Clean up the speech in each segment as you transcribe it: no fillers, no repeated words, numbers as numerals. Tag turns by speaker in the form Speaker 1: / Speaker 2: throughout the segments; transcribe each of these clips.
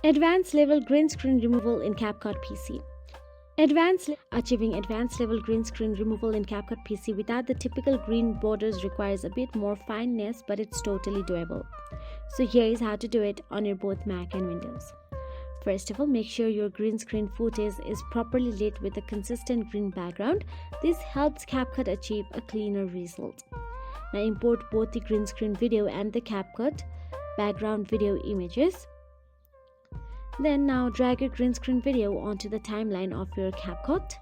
Speaker 1: Advanced level green screen removal in CapCut PC. Achieving advanced level green screen removal in CapCut PC without the typical green borders requires a bit more fineness, but it's totally doable. So here is how to do it on your both Mac and Windows. First of all, make sure your green screen footage is properly lit with a consistent green background. This helps CapCut achieve a cleaner result. Now import both the green screen video and the CapCut background video images. Then now drag your green screen video onto the timeline of your CapCut.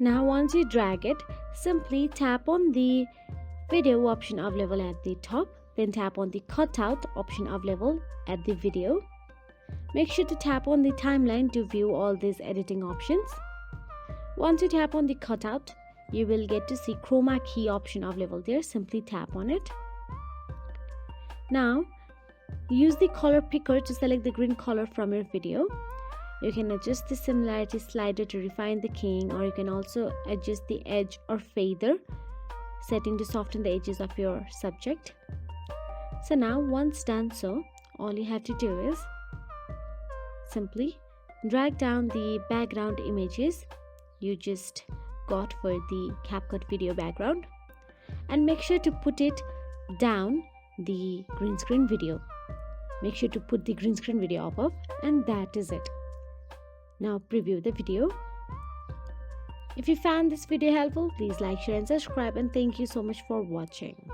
Speaker 1: Now once you drag it, simply tap on the video option available at the top, then tap on the cutout option available at the video. Make sure to tap on the timeline to view all these editing options. Once you tap on the cutout, you will get to see chroma key option available there. Simply tap on it. Now use the color picker to select the green color from your video. You can adjust the similarity slider to refine the keying, or you can also adjust the edge or feather setting to soften the edges of your subject. So now once done so, all you have to do is simply drag down the background images you just got for the CapCut video background and make sure to put it down the green screen video. Make sure to put the green screen video above, and that is it. Now preview the video. If you found this video helpful, please like, share and subscribe, and thank you so much for watching.